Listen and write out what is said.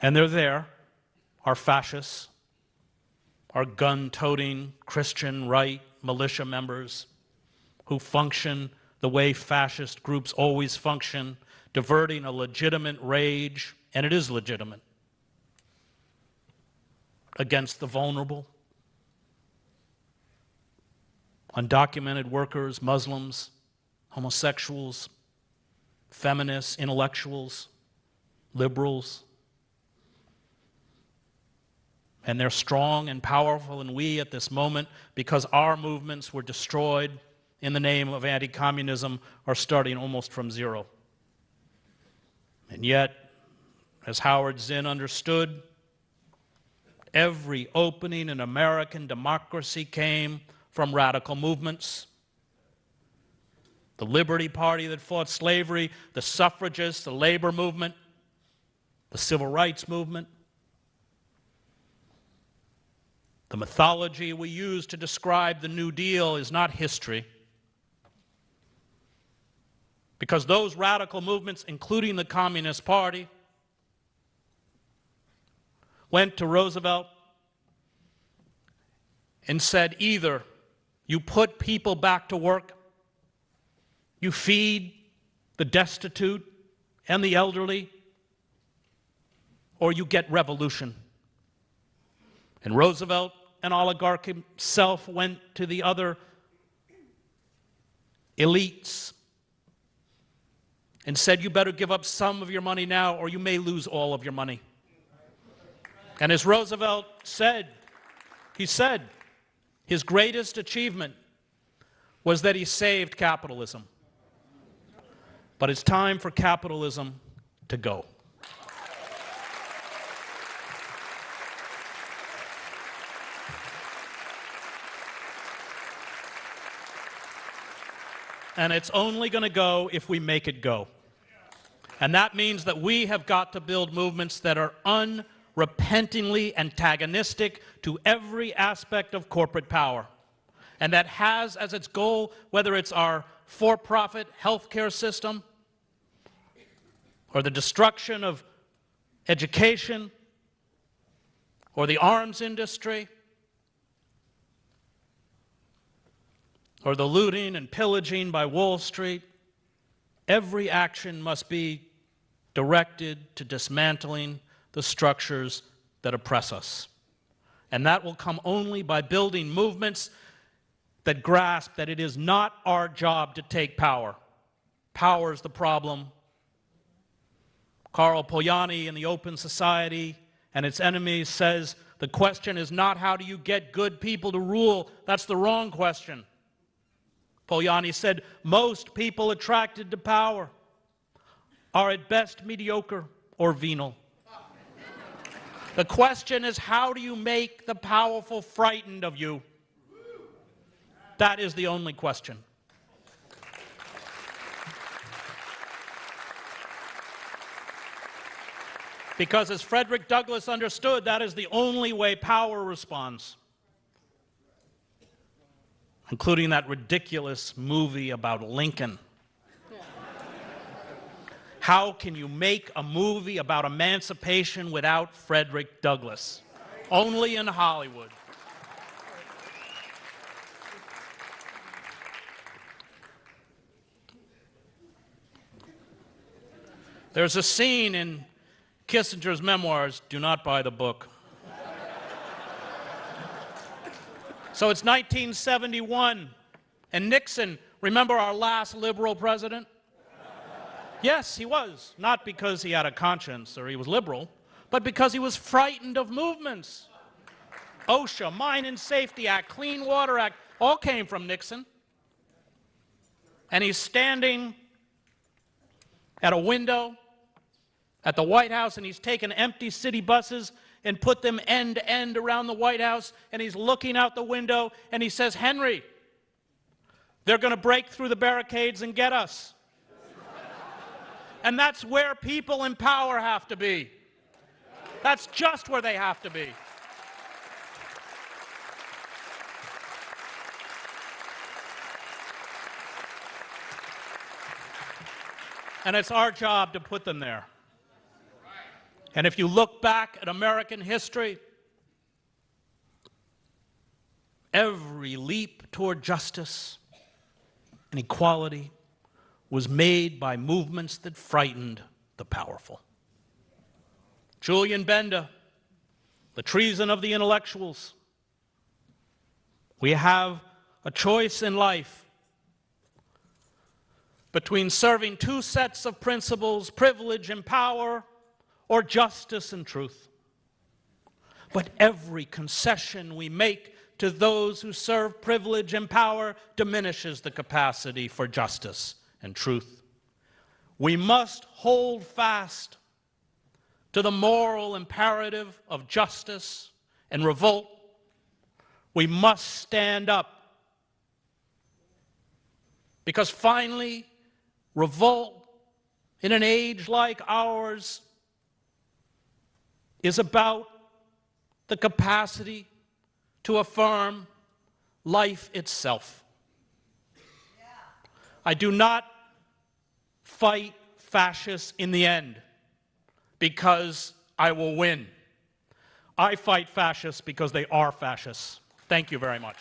And they're there, our fascists, our gun-toting Christian right militia members who function the way fascist groups always function, diverting a legitimate rage, and it is legitimate, against the vulnerable, undocumented workers, Muslims, homosexuals, feminists, intellectuals, liberals. And they're strong and powerful, and we at this moment, because our movements were destroyed in the name of anti-communism, are starting almost from zero. And yet, as Howard Zinn understood, every opening in American democracy came from radical movements. The Liberty Party that fought slavery, the suffragists, the labor movement, the civil rights movement. The mythology we use to describe the New Deal is not history, because those radical movements, including the Communist Party, went to Roosevelt and said, either you put people back to work, you feed the destitute and the elderly, or you get revolution. And Roosevelt, an oligarch himself, went to the other elites and said, you better give up some of your money now or you may lose all of your money. And as Roosevelt said, he said his greatest achievement was that he saved capitalism. But it's time for capitalism to go. And it's only going to go if we make it go. And that means that we have got to build movements that are unrepentingly antagonistic to every aspect of corporate power. And that has as its goal, whether it's our for-profit healthcare system, or the destruction of education, or the arms industry, or the looting and pillaging by Wall Street, every action must be directed to dismantling the structures that oppress us. And that will come only by building movements that grasp that it is not our job to take power. Power is the problem. Karl Polanyi in The Open Society and Its Enemies says, the question is not how do you get good people to rule, that's the wrong question. Polanyi said, most people attracted to power are at best mediocre or venal. The question is, how do you make the powerful frightened of you? That is the only question. Because as Frederick Douglass understood, that is the only way power responds. Including that ridiculous movie about Lincoln. How can you make a movie about emancipation without Frederick Douglass? Only in Hollywood. There's a scene in Kissinger's memoirs, do not buy the book. So it's 1971, and Nixon, remember our last liberal president? Yes, he was. Not because he had a conscience or he was liberal, but because he was frightened of movements. OSHA, Mine and Safety Act, Clean Water Act, all came from Nixon. And he's standing at a window at the White House, and he's taken empty city buses and put them end to end around the White House, and he's looking out the window, and he says, Henry, they're going to break through the barricades and get us. And that's where people in power have to be. That's just where they have to be. And it's our job to put them there. And if you look back at American history, every leap toward justice and equality was made by movements that frightened the powerful. Julian Benda, the treason of the intellectuals. We have a choice in life between serving two sets of principles, privilege and power, or justice and truth. But every concession we make to those who serve privilege and power diminishes the capacity for justice and truth. We must hold fast to the moral imperative of justice and revolt. We must stand up, because finally, revolt in an age like ours is about the capacity to affirm life itself. I do not fight fascists in the end because I will win. I fight fascists because they are fascists. Thank you very much.